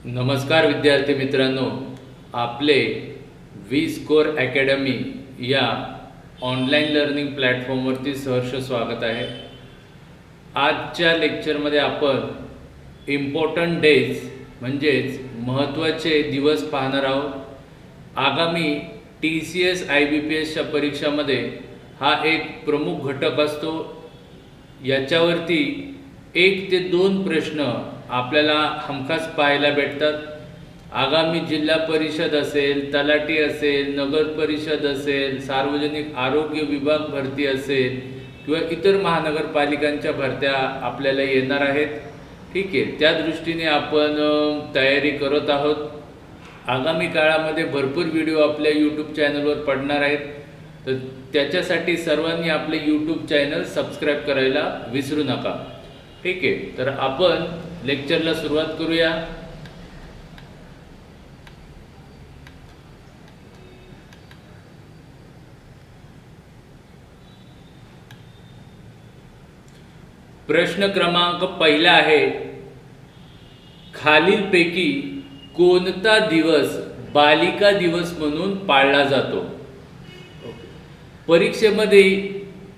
नमस्कार विद्यार्थी मित्रांनो, आपले वी स्कोर अकॅडमी या ऑनलाईन लर्निंग प्लॅटफॉर्मवरती सहर्ष स्वागत आहे। आजच्या लेक्चरमध्ये आपण इम्पॉर्टंट डेज म्हणजेच महत्त्वाचे दिवस पाहणार आहोत। आगामी TCS IBPSच्या परीक्षामध्ये हा एक प्रमुख घटक असतो। याच्यावरती 1 ते 2 प्रश्न आपल्याला हमखास पाहायला भेटतात। आगामी जिल्हा परिषद असेल, तलाठी असेल, नगर परिषद असेल, सार्वजनिक आरोग्य विभाग भरती असेल किंवा इतर महानगरपालिकांच्या भरत्या आपल्याला येणार आहेत। ठीक आहे, त्या दृष्टीने आपण तयारी करत आहोत। आगामी काळामध्ये भरपूर व्हिडिओ आपल्या YouTube चॅनलवर पडणार आहेत, तर त्याच्यासाठी सर्वांनी आपले YouTube चॅनल सबस्क्राइब करायला विसरू नका। ठीक आहे, तर आपण लेक्चरला सुरुवात करूया। प्रश्न क्रमांक पहिला आहे, खालीलपैकी कोणता दिवस बालिका दिवस म्हणून पाळला जातो? परीक्षेमध्ये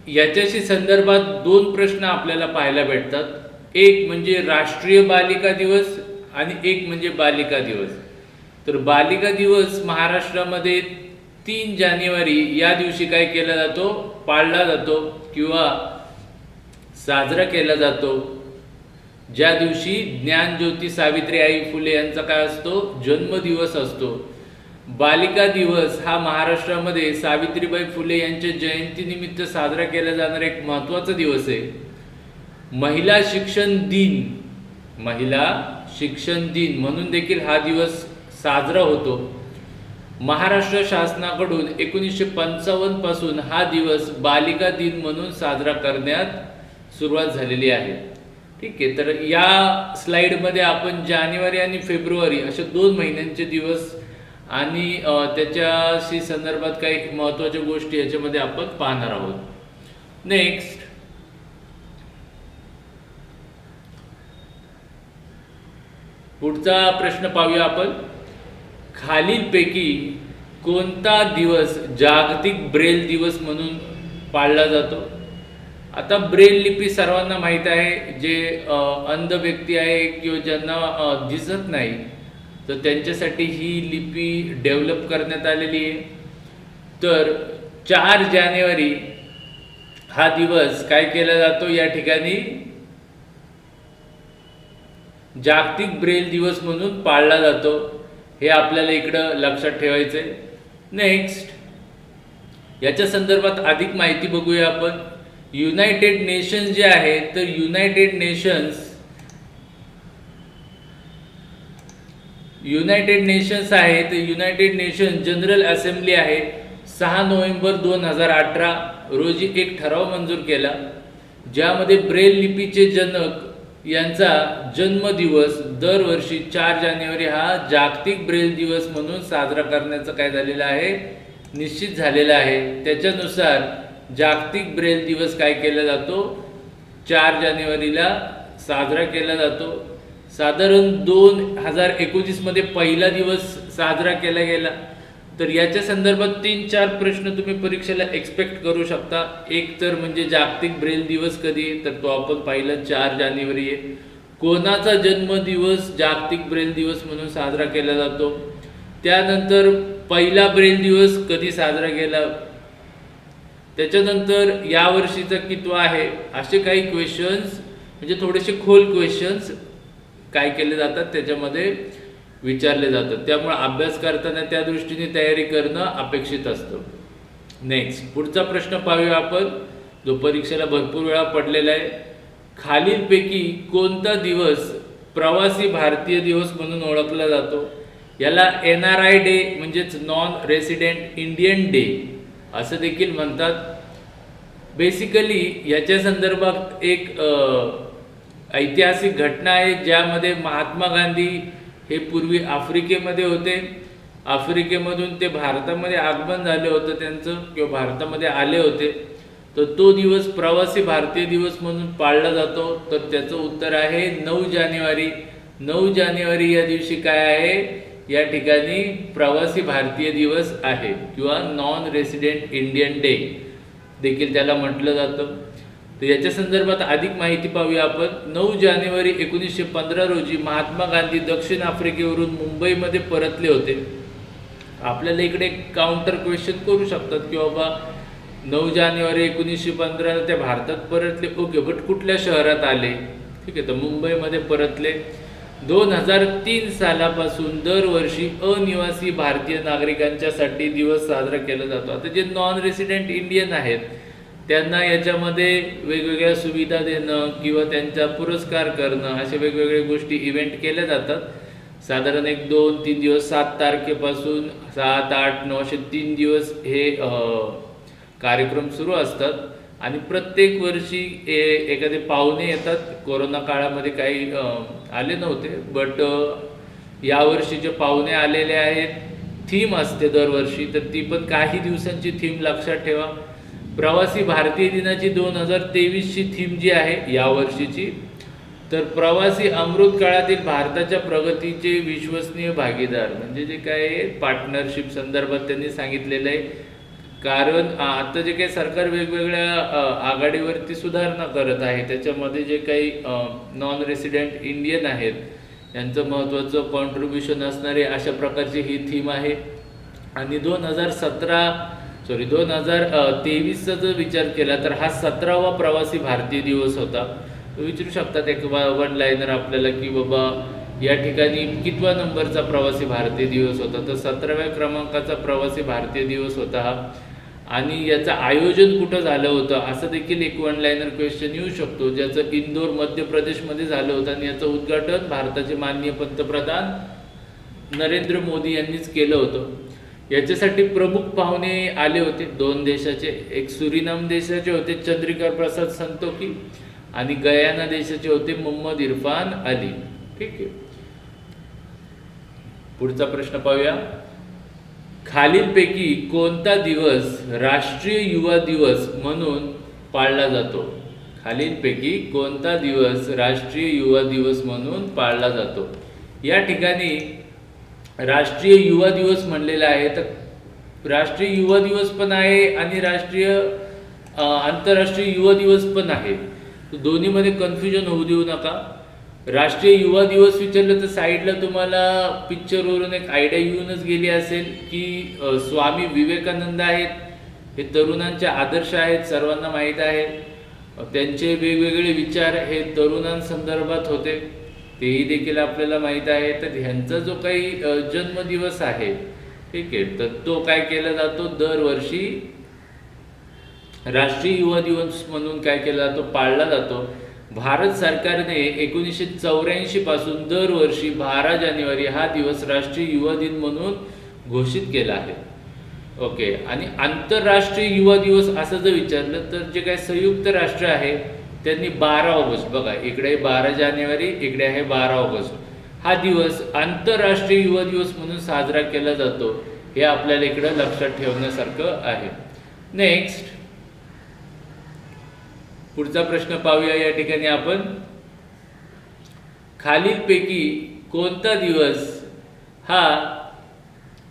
याच्याशी संदर्भात 2 प्रश्न आपल्याला पाहायला भेटतात। एक म्हणजे राष्ट्रीय बालिका दिवस आणि एक म्हणजे बालिका दिवस। तर बालिका दिवस महाराष्ट्रामध्ये 3 जानेवारी या दिवशी काय केला जातो? पाळला जातो किंवा साजरा केला जातो, ज्या दिवशी ज्ञानज्योती सावित्रीबाई फुले यांचा काय असतो? जन्मदिवस असतो। बालिका दिवस हा महाराष्ट्रामध्ये सावित्रीबाई फुले यांच्या जयंतीनिमित्त साजरा केला जाणारा एक महत्त्वाचा दिवस आहे। महिला शिक्षण दिन म्हणून देखील हा दिवस साजरा होतो। महाराष्ट्र शासनाकडून 1955 पासून हा दिवस बालिका दिन म्हणून साजरा करण्यात सुरुवात झालेली आहे। ठीक आहे, तर या स्लाइडमध्ये आपण जानेवारी आणि फेब्रुवारी अशा 2 महिन्यांचे दिवस आणि त्याच्याशी संदर्भात काही महत्त्वाच्या गोष्टी याच्यामध्ये आपण पाहणार आहोत। नेक्स्ट, पुढचा प्रश्न पाहूया आपण। खालीलपैकी कोणता दिवस जागतिक ब्रेल दिवस म्हणून पाळला जातो? आता ब्रेल लिपी सर्वांना माहीत आहे, जे अंध व्यक्ती आहे किंवा ज्यांना दिसत नाही, तर त्यांच्यासाठी ही लिपी डेव्हलप करण्यात आलेली आहे। तर 4 जानेवारी हा दिवस काय केला जातो? या ठिकाणी जागतिक ब्रेल दिवस म्हणून पाळला जातो। हे आपल्याला इकडं लक्षात ठेवायचं आहे। नेक्स्ट, याच्या संदर्भात अधिक माहिती बघूया आपण। युनायटेड नेशन्स जे आहे, तर युनायटेड नेशन्स आहे, तर युनायटेड नेशन्स जनरल असेंब्ली आहे 6 नोव्हेंबर 2018 रोजी एक ठराव मंजूर केला, ज्यामध्ये ब्रेल लिपीचे जनक यांचा जन्मदिवस दरवर्षी 4 जानेवारी हा जागतिक ब्रेल दिवस म्हणून साजरा करण्याचं काय झालेलं आहे? निश्चित झालेलं आहे। त्याच्यानुसार जागतिक ब्रेल दिवस काय केला जातो? 4 जानेवारीला साजरा केला जातो। साधारण 2019 मध्ये पहिला दिवस साजरा केला गेला। तर याच्या संदर्भात 3-4 प्रश्न तुम्ही परीक्षेला एक्सपेक्ट करू शकता। एक तर म्हणजे जागतिक ब्रेल दिवस कधी आहे? तर तो आपण पाहिला 4 जानेवारी आहे। कोणाचा जन्मदिवस जागतिक ब्रेल दिवस म्हणून साजरा केला जातो? त्यानंतर पहिला ब्रेल दिवस कधी साजरा केला? त्याच्यानंतर यावर्षीचा कितवा आहे? असे काही क्वेश्चन्स, म्हणजे थोडेसे खोल क्वेश्चन्स काय केले जातात, त्याच्यामध्ये विचारले जातात। त्यामुळे अभ्यास करताना त्या दृष्टीने तयारी करणं अपेक्षित असतं। नेक्स्ट, पुढचा प्रश्न पाहूया आपण, जो परीक्षेला भरपूर वेळा पडलेला आहे। खालीलपैकी कोणता दिवस प्रवासी भारतीय दिवस म्हणून ओळखला जातो? याला NRI डे म्हणजेच नॉन रेसिडेंट इंडियन डे असं देखील म्हणतात। बेसिकली याच्या संदर्भात एक ऐतिहासिक घटना आहे, ज्यामध्ये महात्मा गांधी हे पूर्वी आफ्रिकेमध्ये होते। आफ्रिकेमधून ते भारतामध्ये आगमन झाले होतं त्यांचं, किंवा भारतामध्ये आले होते। तर तो दिवस प्रवासी भारतीय दिवस म्हणून पाळला जातो? तर त्याचं उत्तर आहे 9 जानेवारी 9 जानेवारी या दिवशी काय आहे, या ठिकाणी प्रवासी भारतीय दिवस आहे किंवा नॉन रेसिडेंट इंडियन डे देखील त्याला म्हटलं जातं. तर याच्या संदर्भात अधिक माहिती पाहूया आपण. 9 जानेवारी 1915 रोजी महात्मा गांधी दक्षिण आफ्रिकेवरून मुंबईमध्ये परतले होते. आपल्याला इकडे काउंटर क्वेश्चन करू शकतात की बाबा 9 जानेवारी 1915 ते भारतात परतले, ओके, बट कुठल्या शहरात आले? ठीक आहे, तर मुंबईमध्ये परतले. 2003 सालापासून दरवर्षी अनिवासी भारतीय नागरिकांच्यासाठी दिवस साजरा केला जातो. आता जे नॉन रेसिडेंट इंडियन आहेत त्यांना याच्यामध्ये वेगवेगळ्या सुविधा देणं किंवा त्यांचा पुरस्कार करणं अशा वेगवेगळ्या गोष्टी इव्हेंट केल्या जातात. साधारण 1-2-3 दिवस, 7 तारखेपासून 7, 8, 9 असे 3 दिवस हे कार्यक्रम सुरू असतात. आणि प्रत्येक वर्षी एखादे पाहुणे येतात. कोरोना काळामध्ये काही आले नव्हते, बट यावर्षीचे पाहुणे आलेले आहेत. थीम असते दरवर्षी, तर ती पण काही दिवसांची थीम लक्षात ठेवा. प्रवासी भारतीय दिनाची 2023ची थीम जी आहे यावर्षीची, तर प्रवासी अमृत काळातील भारताच्या प्रगतीचे विश्वसनीय भागीदार, म्हणजे जे काय पार्टनरशिप संदर्भात त्यांनी सांगितलेलं आहे. कारण आता जे काही सरकार वेगवेगळ्या आघाडीवरती सुधारणा करत आहे त्याच्यामध्ये जे काही नॉन रेसिडेंट इंडियन आहेत यांचं महत्त्वाचं कॉन्ट्रीब्युशन असणारे अशा प्रकारची ही थीम आहे. आणि 2023चा जर विचार केला तर हा 17वा प्रवासी भारतीय दिवस होता. विचारू शकतात एक वन लाईनर आपल्याला की बाबा या ठिकाणी कितवा नंबरचा प्रवासी भारतीय दिवस होता, तर 17व्या क्रमांकाचा प्रवासी भारतीय दिवस होता हा. आणि याचं आयोजन कुठं झालं होतं असं देखील एक वन लाईनर क्वेश्चन येऊ शकतो, ज्याचं इंदोर मध्य प्रदेशमध्ये झालं होतं. आणि याचं उद्घाटन भारताचे माननीय पंतप्रधान नरेंद्र मोदी यांनीच केलं होतं. याच्यासाठी प्रमुख पाहुणे आले होते 2 देशाचे. एक सुरिनाम देशाचे होते चंद्रिका प्रसाद संतोखी आणि गयाना देशाचे होते मोहम्मद इरफान अली. ठीक आहे, पुढचा प्रश्न पाहूया. खालीलपैकी कोणता दिवस राष्ट्रीय युवा दिवस म्हणून पाळला जातो? खालीलपैकी कोणता दिवस राष्ट्रीय युवा दिवस म्हणून पाळला जातो? या ठिकाणी राष्ट्रीय युवा दिवस म्हणलेला आहे, तर राष्ट्रीय युवा दिवस पण आहे आणि आंतरराष्ट्रीय युवा दिवस पण आहे. दोन्हीमध्ये कन्फ्युजन होऊ देऊ नका. राष्ट्रीय युवा दिवस विचारलं तर साईडला तुम्हाला पिक्चरवरून एक आयडिया येऊनच गेली असेल की स्वामी विवेकानंद आहेत, हे तरुणांचे आदर्श आहेत, सर्वांना माहीत आहे. त्यांचे वेगवेगळे विचार हे तरुणांसंदर्भात होते, तेही देखील आपल्याला माहीत आहे. तर ह्यांचा जो काही जन्मदिवस आहे, ठीक आहे, तर तो काय केला जातो, दरवर्षी राष्ट्रीय युवा दिवस म्हणून काय केला जातो, पाळला जातो. भारत सरकारने 1984 पासून दरवर्षी 12 जानेवारी हा दिवस राष्ट्रीय युवा दिन म्हणून घोषित केला आहे. ओके, आणि आंतरराष्ट्रीय युवा दिवस असं जर विचारलं तर जे काही संयुक्त राष्ट्र आहे त्यांनी 12 ऑगस्ट, बघा इकडे 12 जानेवारी, इकडे आहे 12 ऑगस्ट, हा दिवस आंतरराष्ट्रीय युवा दिवस म्हणून साजरा केला जातो. हे आपल्याला इकडे लक्षात ठेवण्यासारखं आहे. नेक्स्ट, पुढचा प्रश्न पाहूया. या ठिकाणी आपण खालीलपैकी कोणता दिवस हा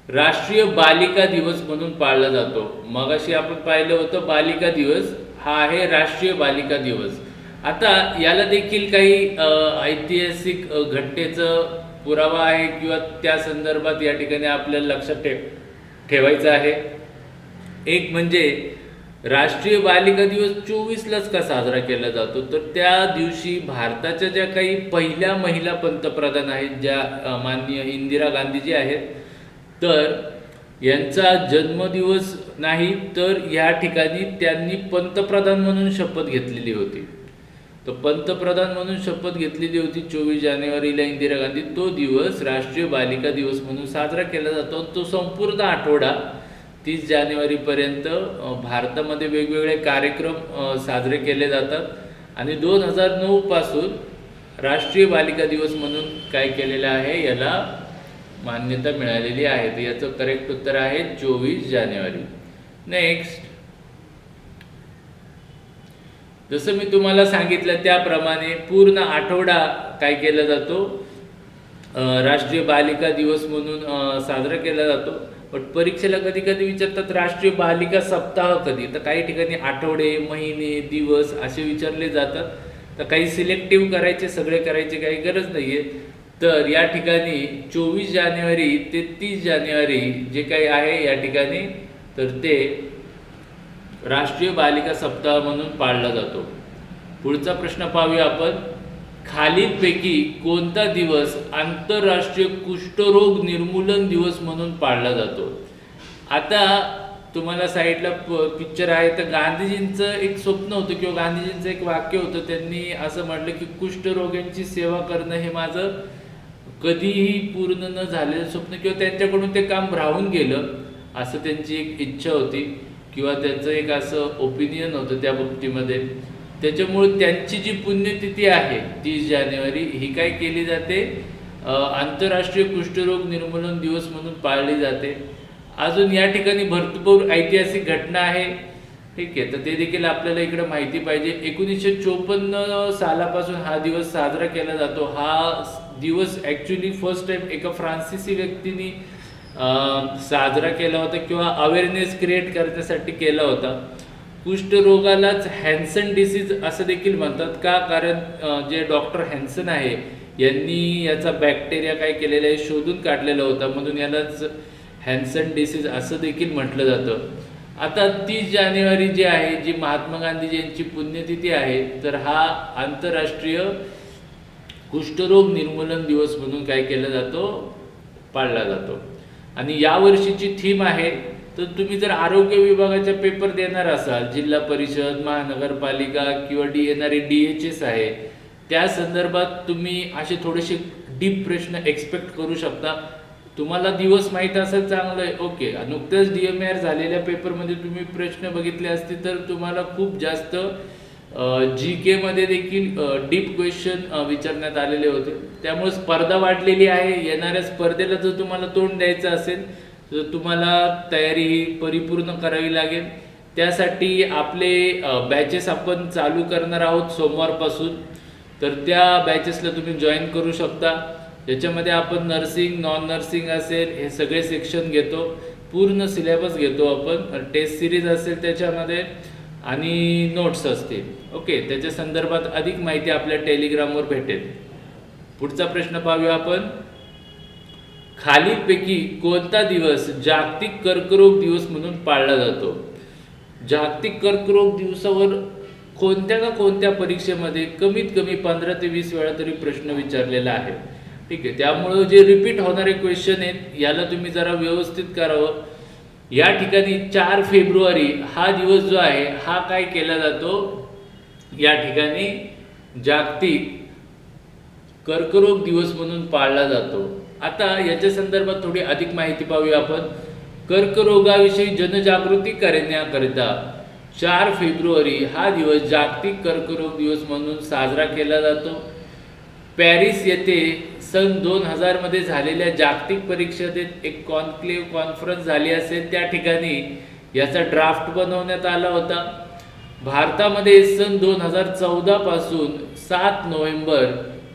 राष्ट्रीय बालिका दिवस म्हणून पाळला जातो? मगाशी आपण पाहिलं होतं बालिका दिवस, हा आहे राष्ट्रीय बालिका दिवस. आता याला देखील काही ऐतिहासिक घटनेचं पुरावा आहे किंवा त्या संदर्भात या ठिकाणी आपल्याला लक्षात ठेवायचं आहे. एक म्हणजे राष्ट्रीय बालिका दिवस 24लाच का साजरा केला जातो, तर त्या दिवशी भारताच्या ज्या काही पहिल्या महिला पंतप्रधान आहेत, ज्या माननीय इंदिरा गांधीजी आहेत, तर यांचा जन्मदिवस नाही, तर या ठिकाणी त्यांनी पंतप्रधान म्हणून शपथ घेतलेली होती. तर पंतप्रधान म्हणून शपथ घेतलेली होती 24 जानेवारीला इंदिरा गांधी. तो दिवस राष्ट्रीय बालिका दिवस म्हणून साजरा केला जातो. तो संपूर्ण आठवडा 30 जानेवारीपर्यंत भारतामध्ये वेगवेगळे कार्यक्रम साजरे केले जातात. आणि 2009 पासून राष्ट्रीय बालिका दिवस म्हणून काय केलेलं आहे, याला मान्यता मिळालेली आहे. तर याचं करेक्ट उत्तर आहे 24 जानेवारी. नेक्स्ट, जसं मी तुम्हाला सांगितलं त्याप्रमाणे पूर्ण आठवडा काय केला जातो, राष्ट्रीय बालिका दिवस म्हणून साजरा केला जातो. पण परीक्षेला कधी कधी विचारतात राष्ट्रीय बालिका सप्ताह कधी, तर काही ठिकाणी आठवडे, महिने, दिवस असे विचारले जातात. तर काही सिलेक्टिव्ह करायचे, सगळे करायचे काही गरज नाही आहे. तर या ठिकाणी 24 जानेवारी ते 30 जानेवारी जे काही आहे या ठिकाणी, तर ते राष्ट्रीय बालिका सप्ताह म्हणून पाळला जातो. पुढचा प्रश्न पाहूया आपण. खालीलपैकी कोणता दिवस आंतरराष्ट्रीय कुष्ठरोग निर्मूलन दिवस म्हणून पाळला जातो? आता तुम्हाला साईडला पिक्चर आहे, तर गांधीजींचं एक स्वप्न होतं किंवा गांधीजींचं एक वाक्य होतं. त्यांनी असं म्हटलं की कुष्ठरोग्यांची सेवा करणं हे माझं कधीही पूर्ण न झालेलं स्वप्न किंवा त्यांच्याकडून ते काम राहून गेलं, असं त्यांची एक इच्छा होती किंवा त्यांचं एक असं ओपिनियन होतं त्या बाबतीमध्ये. त्याच्यामुळे त्यांची जी पुण्यतिथी आहे 30 जानेवारी ही काय केली जाते, आंतरराष्ट्रीय कुष्ठरोग निर्मूलन दिवस म्हणून पाळली जाते. अजून या ठिकाणी भरपूर ऐतिहासिक घटना आहे, ठीक आहे, तर ते देखील आपल्याला इकडे माहिती पाहिजे. 1954 सालापासून हा दिवस साजरा केला जातो. हा दिवस ॲक्च्युली फर्स्ट टाइम एका फ्रान्सिसी व्यक्तीने साजरा केला होता किंवा अवेअरनेस क्रिएट करण्यासाठी केला होता. कुष्ठरोगालाच हॅन्सन डिसीज असं देखील म्हणतात. का? कारण जे डॉक्टर हॅन्सन आहे यांनी याचा बॅक्टेरिया काय केलेला आहे, शोधून काढलेला होता, म्हणून यालाच हॅन्सन डिसीज असं देखील म्हटलं जातं. आता 30 जानेवारी जी आहे, जी महात्मा गांधीजी यांची पुण्यतिथी आहे, तर हा आंतरराष्ट्रीय कुष्ठरोग निर्मूलन दिवस म्हणून काय केला जातो, पाळला जातो. आणि यावर्षीची थीम आहे, तर तुम्ही जर आरोग्य विभागाचा पेपर देणार असाल, जिल्हा परिषद, महानगरपालिका किंवा येणारे DHS आहे, त्या संदर्भात तुम्ही असे थोडेसे डीप प्रश्न एक्सपेक्ट करू शकता. तुम्हाला दिवस माहीत असेल चांगलं आहे, ओके. नुकतेच DMAR झालेल्या पेपरमध्ये तुम्ही प्रश्न बघितले असतील तर तुम्हाला खूप जास्त GK मध्ये देखील डीप क्वेश्चन विचारण्यात आलेले होते. त्यामुळे स्पर्धा वाढलेली आहे. येणाऱ्या स्पर्धेला जर तुम्हाला तोंड द्यायचं असेल तर तुम्हाला तयारी ही परिपूर्ण करावी लागेल. त्यासाठी आपले बॅचेस आपण चालू करणार आहोत सोमवारपासून. तर त्या बॅचेसला तुम्ही जॉईन करू शकता. याच्यामध्ये आपण नर्सिंग, नॉन नर्सिंग असेल हे सगळे सेक्शन घेतो, पूर्ण सिलेबस घेतो आपण. टेस्ट सिरीज असेल त्याच्यामध्ये आणि नोट्स असतील, ओके. त्याच्या संदर्भात अधिक माहिती आपल्या टेलिग्रामवर भेटेल. पुढचा प्रश्न पाहूया आपण. खालीलपैकी कोणता दिवस जागतिक कर्करोग दिवस म्हणून पाळला जातो? जागतिक कर्करोग दिवसावर कोणत्या परीक्षेमध्ये कमीत कमी 15 ते 20 वेळा तरी प्रश्न विचारलेला आहे, ठीक आहे. त्यामुळे जे रिपीट होणारे क्वेश्चन आहेत याला तुम्ही जरा व्यवस्थित करावं. या ठिकाणी 4 फेब्रुवारी हा दिवस जो आहे हा काय केला जातो, या ठिकाणी जागतिक कर्करोग दिवस म्हणून पाळला जातो. आता याच्या संदर्भात थोडी अधिक माहिती पाहूया आपण. कर्करोगाविषयी जनजागृती करण्याकरिता 4 फेब्रुवारी हा दिवस जागतिक कर्करोग दिवस म्हणून साजरा केला जातो. पॅरिस येथे सन 2000 मध्ये झालेल्या जागतिक परिषदेत एक कॉन्क्लेव्ह कॉन्फरन्स झाली असेल, त्या ठिकाणी याचा ड्राफ्ट बनवण्यात आला होता. भारतामध्ये सन 2014 पासून 7 नोव्हेंबर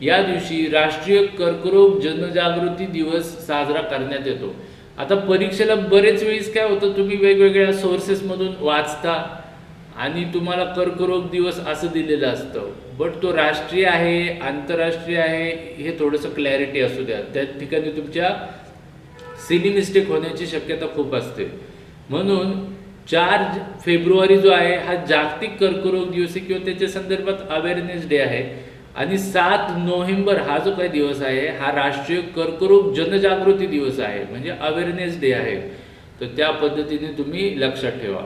या दिवशी राष्ट्रीय कर्करोग जनजागृती दिवस साजरा करण्यात येतो. आता परीक्षेला बरेच वेळेस काय होतं, तुम्ही वेगवेगळ्या सोर्सेसमधून वाचता आणि तुम्हाला कर्करोग दिवस असं दिलेलं असतं, बट तो राष्ट्रीय आहे, आंतरराष्ट्रीय आहे, हे थोडंसं क्लॅरिटी असू द्या. त्या ठिकाणी तुमच्या सिली मिस्टेक होण्याची शक्यता खूप असते. म्हणून 4 फेब्रुवारी जो आहे हा जागतिक कर्करोग दिवस आहे किंवा त्याच्या संदर्भात अवेअरनेस डे आहे. आणि 7 नोव्हेंबर हा जो काही दिवस आहे हा राष्ट्रीय कर्करोग जनजागृती दिवस आहे, म्हणजे अवेअरनेस डे आहे. तर त्या पद्धतीने तुम्ही लक्षात ठेवा.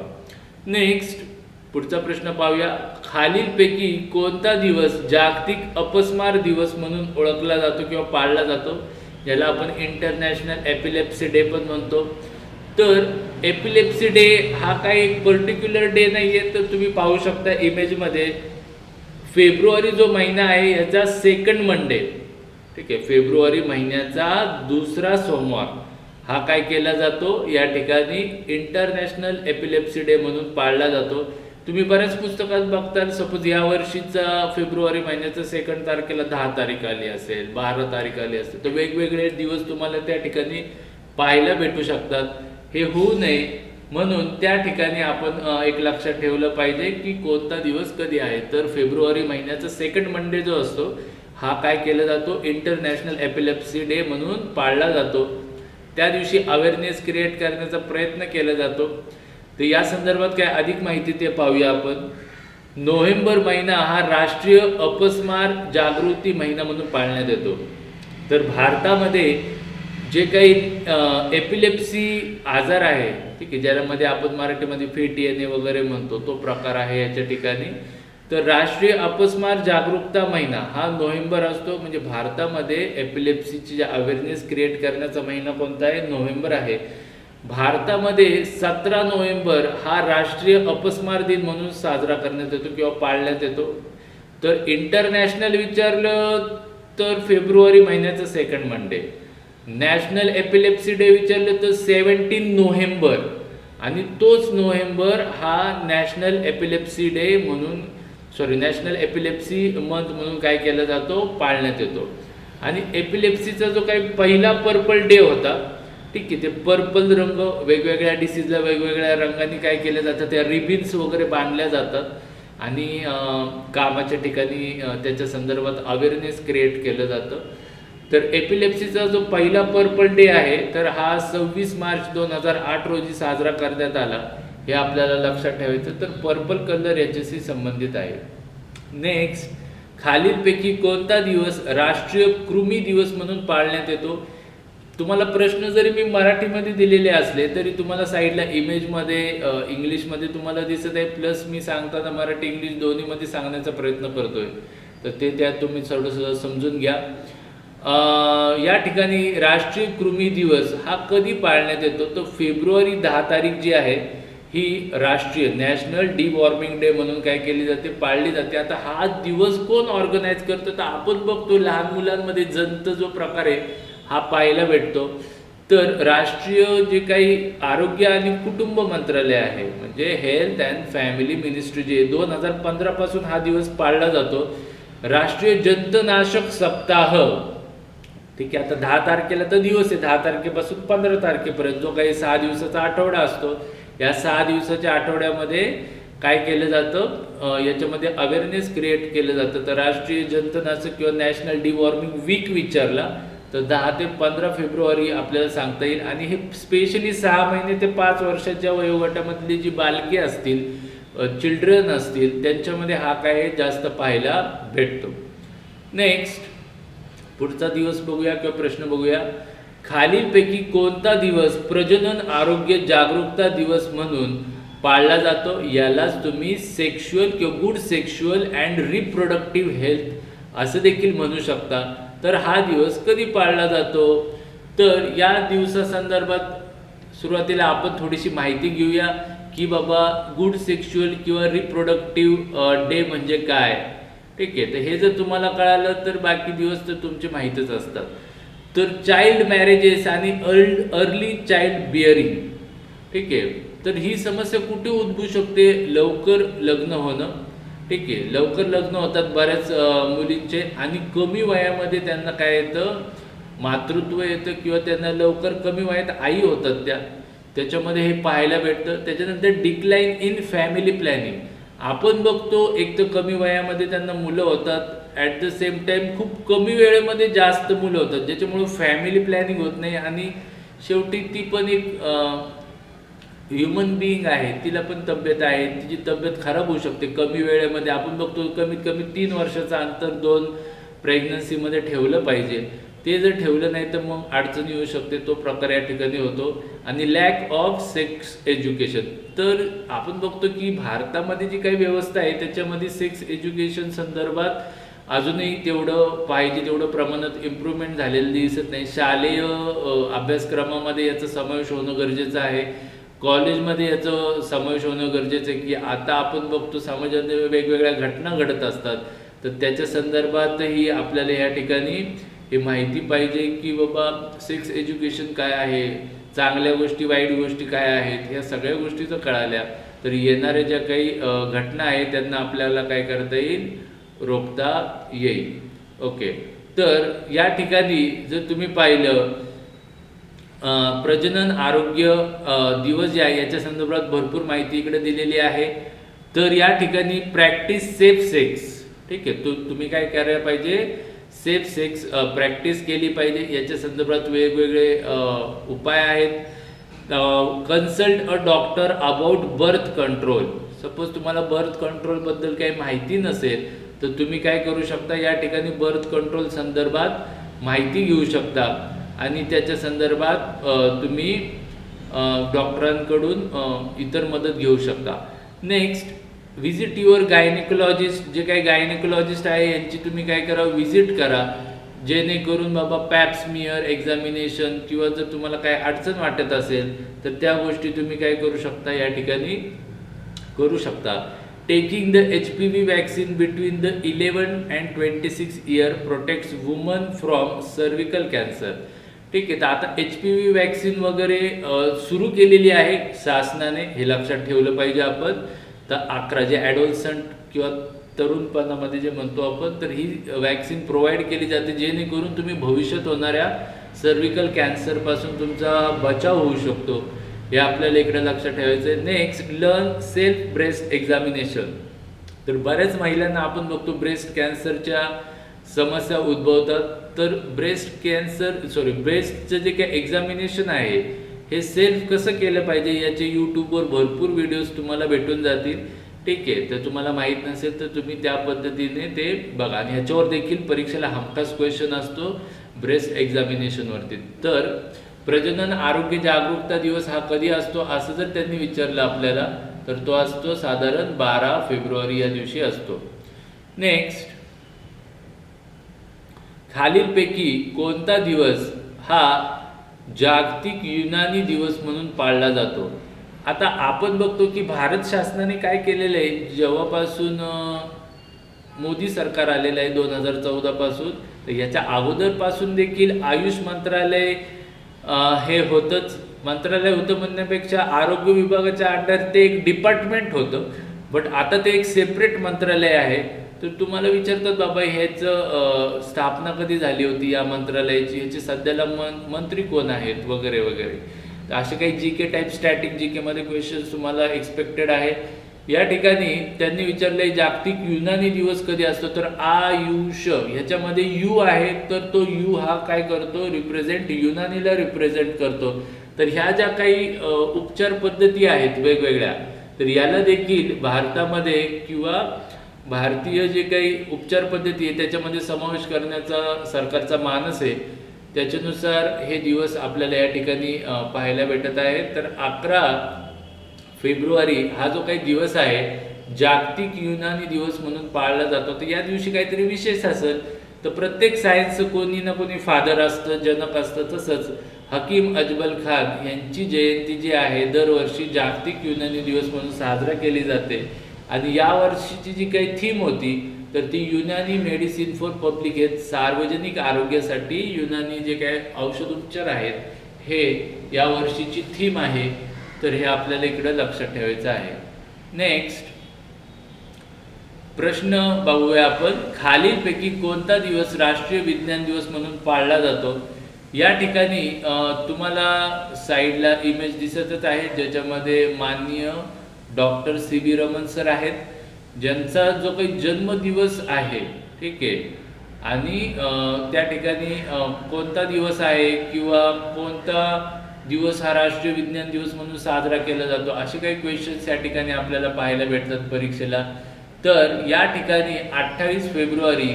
नेक्स्ट पुढचा प्रश्न पाहूया. खालीलपैकी कोणता दिवस जागतिक अपस्मार दिवस म्हणून ओळखला जातो किंवा पाळला जातो? याला आपण इंटरनॅशनल एपिलेप्सी डे पण म्हणतो. तर एपिलेप्सी डे हा काही एक पर्टिक्युलर डे नाही आहे. तर तुम्ही पाहू शकता इमेजमध्ये फेब्रुवारी जो महिना आहे याचा सेकंड मंडे, ठीक आहे, फेब्रुवारी महिन्याचा दुसरा सोमवार हा काय केला जातो, या ठिकाणी इंटरनॅशनल एपिलेप्सी डे म्हणून पाळला जातो. तुम्ही बऱ्याच पुस्तकात बघताल, सपोज या वर्षीचा फेब्रुवारी महिन्याचा 2 तारखेला 10 तारीख आली असेल, 12 तारीख आली असेल, तर वेगवेगळे दिवस तुम्हाला त्या ठिकाणी पाहायला भेटू शकतात. हे होऊ नये म्हणून त्या ठिकाणी आपण एक लक्षात ठेवलं पाहिजे की कोणता दिवस कधी आहे. तर फेब्रुवारी महिन्याचा 2nd मंडे जो असतो हा काय केला जातो, इंटरनॅशनल एपिलेप्सी डे म्हणून पाळला जातो. त्या दिवशी अवेअरनेस क्रिएट करण्याचा प्रयत्न केला जातो. तर या संदर्भात काय अधिक माहिती ते पाहूया आपण. नोव्हेंबर महिना हा राष्ट्रीय अपस्मार जागृती महिना म्हणून पाळण्यात येतो. तर भारतामध्ये जे काही एपिलेप्सी आजार आहे, ठीक आहे, ज्यामध्ये आपण मराठीमध्ये फिट येणे वगैरे म्हणतो, तो प्रकार आहे याच्या ठिकाणी. तर राष्ट्रीय अपस्मार जागरूकता महिना हा नोव्हेंबर असतो. म्हणजे भारतामध्ये एपिलेप्सीची जे अवेअरनेस क्रिएट करण्याचा महिना कोणता आहे, नोव्हेंबर आहे. भारतामध्ये 17 नोव्हेंबर हा राष्ट्रीय अपस्मार दिन म्हणून साजरा करण्यात येतो किंवा पाळण्यात येतो. तर इंटरनॅशनल विचारलं तर फेब्रुवारी महिन्याचं 2nd Monday. National epilepsy day विचारलं तर 17 नोव्हेंबर, आणि तोच नोव्हेंबर हा नॅशनल एपिलेप्सी डे म्हणून नॅशनल एपिलेप्सी मंथ म्हणून काय केला जातो, पाळण्यात येतो. आणि एपिलेप्सीचा जो काही पहिला पर्पल डे होता, ठीक आहे, ते पर्पल रंग वेगवेगळ्या डिसीजला वेगवेगळ्या रंगाने काय केलं जातं, त्या रिबिन्स वगैरे बांधल्या जातात आणि कामाच्या ठिकाणी त्याच्या संदर्भात अवेअरनेस क्रिएट केलं जातं. तर एपिलेप्सीचा जो पहिला पर्पल डे आहे तर हा 26 मार्च 2008 रोजी साजरा करण्यात आला. हे आपल्याला लक्षात ठेवायचं. तर पर्पल कलर याच्याशी संबंधित आहे. नेक्स्ट, खालीलपैकी कोणता दिवस राष्ट्रीय कृमी दिवस म्हणून पाळण्यात येतो. तुम्हाला प्रश्न जरी मी मराठीमध्ये दिलेले असले तरी तुम्हाला साईडला इमेजमध्ये इंग्लिशमध्ये तुम्हाला दिसत आहे, प्लस मी सांगताना मराठी इंग्लिश दोन्हीमध्ये सांगण्याचा प्रयत्न करतोय. तर ते त्यात तुम्ही थोडंसं समजून घ्या. या ठिकाणी राष्ट्रीय कृमी दिवस हा कधी पाळण्यात येतो, तर फेब्रुवारी 10 तारीख जी आहे ही राष्ट्रीय नॅशनल डिवॉर्मिंग डे म्हणून काय केली जाते, पाळली जाते. आता हा दिवस कोण ऑर्गनाईज करतो, तर आपण बघतो लहान मुलांमध्ये जंत जो प्रकार आहे हा पाहायला भेटतो. तर राष्ट्रीय जे काही आरोग्य आणि कुटुंब मंत्रालय आहे, म्हणजे हेल्थ अँड फॅमिली मिनिस्ट्री, जे 2015 पासून हा दिवस पाळला जातो. राष्ट्रीय जंतनाशक सप्ताह, ठीक आहे. आता 10 तारखेला तर दिवस आहे, 10 तारखेपासून 15 तारखेपर्यंत जो काही 6 दिवसाचा आठवडा असतो, या 6 दिवसाच्या आठवड्यामध्ये काय केलं जातं, याच्यामध्ये अवेअरनेस क्रिएट केलं जातं. तर राष्ट्रीय जंतनाशक किंवा नॅशनल डिवॉर्मिंग वीक विचारला तर 10 ते 15 फेब्रुवारी आपल्याला सांगता येईल. आणि हे स्पेशली 6 महिने ते 5 वर्षाच्या वयोगटामधली जी बालके असतील, चिल्ड्रन असतील, त्यांच्यामध्ये हा काय जास्त पाहायला भेटतो. नेक्स्ट, पुढचा दिवस बघूया किंवा प्रश्न बघूया. खालीलपैकी कोणता दिवस प्रजनन आरोग्य जागरूकता दिवस म्हणून पाळला जातो. यालाच तुम्ही सेक्शुअल किंवा good sexual and reproductive health असं देखील म्हणू शकता. तर हा दिवस कधी पाळला जातो, तर या दिवसासंदर्भात सुरुवातीला आपण थोडीशी माहिती घेऊया की बाबा गुड सेक्शुअल किंवा रिप्रोडक्टिव्ह डे म्हणजे काय, ठीक आहे. तर हे जर तुम्हाला कळालं तर बाकी दिवस तर तुमचे माहीतच असतात. तर चाइल्ड मॅरेजेस आणि अर्ली चाइल्ड बिअरिंग, ठीक आहे. तर ही समस्या कुठे उद्भवू शकते, लवकर लग्न होणं, ठीक आहे. लवकर लग्न होतात बऱ्याच मुलींचे आणि कमी वयामध्ये त्यांना काय येतं, मातृत्व येतं किंवा त्यांना लवकर कमी वयात आई होतात त्याच्यामध्ये हे पाहायला भेटतं. त्याच्यानंतर डिक्लाइन इन फॅमिली प्लॅनिंग, आपण बघतो एक तर कमी वयामध्ये त्यांना मुलं होतात, ॲट द सेम टाइम खूप कमी वेळेमध्ये जास्त मुलं होतात, ज्याच्यामुळे फॅमिली प्लॅनिंग होत नाही. आणि शेवटी ती पण एक ह्युमन बिईंग आहे, तिला पण तब्येत आहे, तिची तब्येत खराब होऊ शकते कमी वेळेमध्ये. आपण बघतो कमीत कमी 3 वर्षाचं अंतर 2 प्रेग्नन्सीमध्ये ठेवलं पाहिजे. ते जर ठेवलं नाही तर मग अडचण येऊ शकते, तो प्रकार या ठिकाणी होतो. आणि लॅक ऑफ सेक्स एज्युकेशन, तर आपण बघतो की भारतामध्ये जी काही व्यवस्था आहे त्याच्यामध्ये सेक्स एज्युकेशन संदर्भात अजूनही तेवढं पाहिजे तेवढं प्रमाणात इम्प्रूव्हमेंट झालेलं दिसत नाही. शालेय अभ्यासक्रमामध्ये याचा समावेश होणं गरजेचं आहे, कॉलेजमध्ये याचं समावेश होणं गरजेचं आहे. की आता आपण बघतो समाजामध्ये वेगवेगळ्या घटना घडत असतात, तर त्याच्या संदर्भातही आपल्याला या ठिकाणी हे माहिती पाहिजे की बाबा सेक्स एज्युकेशन काय आहे, चांगल्या गोष्टी वाईट गोष्टी काय आहेत, ह्या सगळ्या गोष्टी जर कळाल्या तर येणाऱ्या ज्या काही घटना आहेत त्यांना आपल्याला काय करता येईल, रोखता येईल. ओके, तर या ठिकाणी जर तुम्ही पाहिलं प्रजनन आरोग्य दिवस जे आहे याच्या संदर्भात भरपूर माहिती इकडे दिलेली आहे. तर या ठिकाणी प्रॅक्टिस सेफ सेक्स, ठीक आहे, तुम्ही काय करायला पाहिजे, सेफ सेक्स प्रॅक्टिस केली पाहिजे. याच्या संदर्भात वेगवेगळे उपाय आहेत. Consult a doctor about birth control. Suppose तुम्हाला बर्थ कंट्रोल बद्दल काही माहिती नसेल तर तुम्ही काय करू शकता, या ठिकाणी बर्थ कंट्रोल संदर्भात माहिती घेऊ शकता आणि त्याच्या संदर्भात तुम्ही डॉक्टरांकडून इतर मदत घेऊ शकता. Next, visit your gynaecologist. जे काही गायनेकोलॉजिस्ट आहे यांची तुम्ही काय करा, व्हिजिट करा, जेणेकरून बाबा पॅप्समियर एक्झामिनेशन किंवा जर तुम्हाला काय अडचण वाटत असेल तर त्या गोष्टी तुम्ही काय करू शकता, या ठिकाणी करू शकता. Taking the HPV vaccine between the 11 and 26 year protects woman from cervical cancer. ठीक आहे, तर आता HPV वॅक्सिन वगैरे सुरू केलेली आहे शासनाने, हे लक्षात ठेवलं पाहिजे आपण. तर 11 जे ॲडोलसंट किंवा तरुणपणामध्ये जे म्हणतो आपण, तर ही वॅक्सिन प्रोव्हाइड केली जाते जेणेकरून तुम्ही भविष्यात होणाऱ्या सर्विकल कॅन्सरपासून तुमचा बचाव होऊ शकतो. हे आपल्याला इकडे लक्षात ठेवायचं आहे. Next, learn self breast examination. तर बऱ्याच महिलांना आपण बघतो ब्रेस्ट कॅन्सरच्या समस्या उद्भवतात. तर ब्रेस्टचं जे काही एक्झामिनेशन आहे हे सेल्फ कसं केलं पाहिजे याचे यूट्यूबवर भरपूर व्हिडिओज तुम्हाला भेटून जातील. ठीक आहे, तर तुम्हाला माहीत नसेल तर तुम्ही त्या पद्धतीने ते बघा. आणि ह्याच्यावर देखील परीक्षेला हमखास क्वेश्चन असतो ब्रेस्ट एक्झामिनेशनवरती. तर प्रजनन आरोग्य जागरूकता दिवस हा कधी असतो असं जर त्यांनी विचारलं आपल्याला तर तो असतो साधारण 12 फेब्रुवारी या दिवशी असतो. नेक्स्ट, खालीलपैकी कोणता दिवस हा जागतिक युनानी दिवस म्हणून पाळला जातो. आता आपण बघतो की भारत शासनाने काय केलेलं आहे, जेव्हापासून मोदी सरकार आलेलं आहे 2014 पासून, तर याच्या अगोदरपासून देखील आयुष मंत्रालय हे होतंच. मंत्रालय होतं म्हणण्यापेक्षा आरोग्य विभागाच्या अंडर ते एक डिपार्टमेंट होतं, बट आता ते एक सेपरेट मंत्रालय आहे. तर तुम्हाला विचारतात बाबा ह्याचं स्थापना कधी झाली होती या मंत्रालयाची, ह्याचे सध्याला मंत्री कोण आहेत वगैरे वगैरे. तर असे काही GK टाईप स्टॅटिक GK मध्ये क्वेश्चन्स तुम्हाला एक्सपेक्टेड आहे. या ठिकाणी त्यांनी विचारले जागतिक युनानी दिवस कधी असतो, तर आयुष ह्याच्यामध्ये यू आहे, तर तो यू हा काय करतो, रिप्रेझेंट युनानीला रिप्रेझेंट करतो. तर ह्या ज्या काही उपचार पद्धती आहेत वेगवेगळ्या, तर याला देखील भारतामध्ये किंवा भारतीय जे काही उपचार पद्धती आहे त्याच्यामध्ये समावेश करण्याचा सरकारचा मानस आहे. त्याच्यानुसार हे दिवस आपल्याला या ठिकाणी पाहायला भेटत आहे. तर 11 फेब्रुवारी हा जो काही दिवस आहे जागतिक युनानी दिवस म्हणून पाळला जातो. तर या दिवशी काहीतरी विशेष असेल तर प्रत्येक सायन्सचं कोणी ना कोणी फादर असतं, जनक असतं. तसंच हकीम अजमल खान यांची जयंती जी आहे दरवर्षी जागतिक युनानी दिवस म्हणून साजरा केली जाते. आणि या वर्षीची जी काही थीम होती तर ती Unani medicine for public health, सार्वजनिक आरोग्यासाठी युनानी जे काही औषध उपचार आहेत हे या वर्षीची थीम आहे. तर हे आपल्याला इकडे लक्षात ठेवायचं आहे. नेक्स्ट प्रश्न बघूया आपण, खालीलपैकी कोणता दिवस राष्ट्रीय विज्ञान दिवस म्हणून पाळला जातो. या ठिकाणी तुम्हाला साईडला इमेज दिसतच आहे ज्याच्यामध्ये माननीय डॉक्टर CB रमन सर आहेत, ज्यांचा जो काही जन्मदिवस आहे. ठीक आहे, आणि त्या ठिकाणी कोणता दिवस आहे किंवा कोणता दिवस हा राष्ट्रीय विज्ञान दिवस म्हणून साजरा केला जातो असे काही क्वेश्चन्स या ठिकाणी आपल्याला पाहायला भेटतात परीक्षेला. तर या ठिकाणी 28 फेब्रुवारी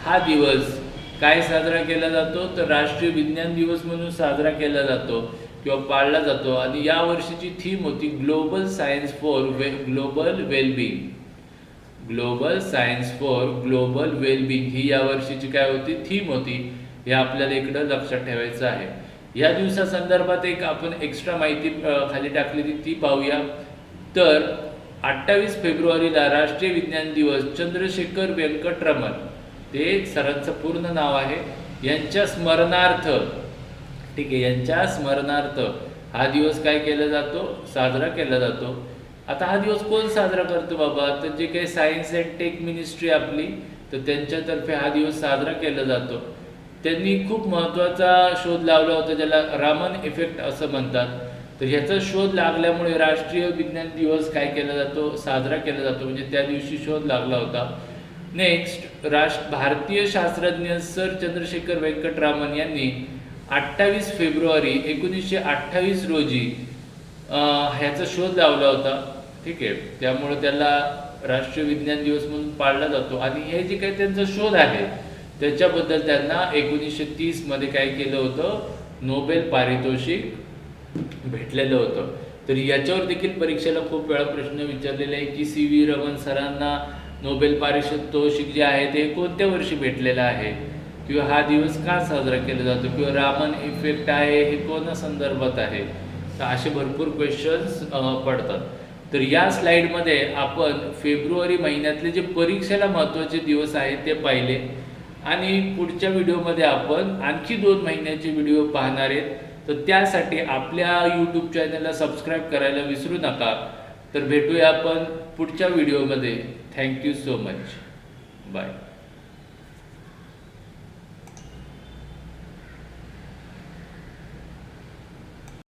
हा दिवस काय साजरा केला जातो, तर राष्ट्रीय विज्ञान दिवस म्हणून साजरा केला जातो किंवा पाळला जातो. आणि या वर्षीची थीम होती global science for global wellbeing. Global science for global wellbeing ही या वर्षीची काय होती, थीम होती. हे आपल्याला इकडं लक्षात ठेवायचं आहे. या दिवसासंदर्भात एक आपण एक्स्ट्रा माहिती खाली टाकलेली ती पाहूया. तर 28 फेब्रुवारीला राष्ट्रीय विज्ञान दिवस चंद्रशेखर वेंकटरमण, ते सरांचं पूर्ण नाव आहे, यांच्या स्मरणार्थ, ठीक आहे, यांच्या स्मरणार्थ हा दिवस काय केला जातो, साजरा केला जातो. आता हा दिवस कोण साजरा करतो बाबा? तर जे काही सायन्स अँड टेक मिनिस्ट्री आपली, तर त्यांच्यातर्फे हा दिवस साजरा केला जातो. त्यांनी खूप महत्त्वाचा शोध लावला होता, ज्याला रामन इफेक्ट असं म्हणतात. तर ह्याचा शोध लागल्यामुळे राष्ट्रीय विज्ञान दिवस काय केला जातो, साजरा केला जातो, म्हणजे त्या दिवशी शोध लागला होता. नेक्स्ट, भारतीय शास्त्रज्ञ सर चंद्रशेखर वेंकटरामन यांनी 28 फेब्रुवारी 1928 रोजी ह्याचा शोध लावला होता. ठीक आहे, त्यामुळे त्याला राष्ट्रीय विज्ञान दिवस म्हणून पाळला जातो. आणि हे जे काही त्यांचा शोध आहे त्याच्याबद्दल त्यांना 1930 मध्ये काय केलं होतं, नोबेल पारितोषिक भेटलेलं होतं. तर याच्यावर देखील परीक्षेला खूप वेळा प्रश्न विचारलेले आहे की CV रमन सरांना नोबेल पारितोषिक जे आहे ते कोणत्या वर्षी भेटलेलं आहे, किंवा हा दिवस का साजरा केला जातो, किंवा रामन इफेक्ट आहे हे कोणा संदर्भात आहे. तर असे भरपूर क्वेश्चन्स पडतात. तर या स्लाइडमध्ये आपण फेब्रुवारी महिन्यातले जे परीक्षेला महत्त्वाचे दिवस आहेत ते पाहिले, आणि पुढच्या व्हिडिओमध्ये आपण आणखी 2 महिन्याचे व्हिडिओ पाहणार आहेत. तर त्यासाठी आपल्या यूट्यूब चॅनलला सबस्क्राईब करायला विसरू नका. तर भेटूया आपण पुढच्या व्हिडिओमध्ये. Thank you so much. बाय.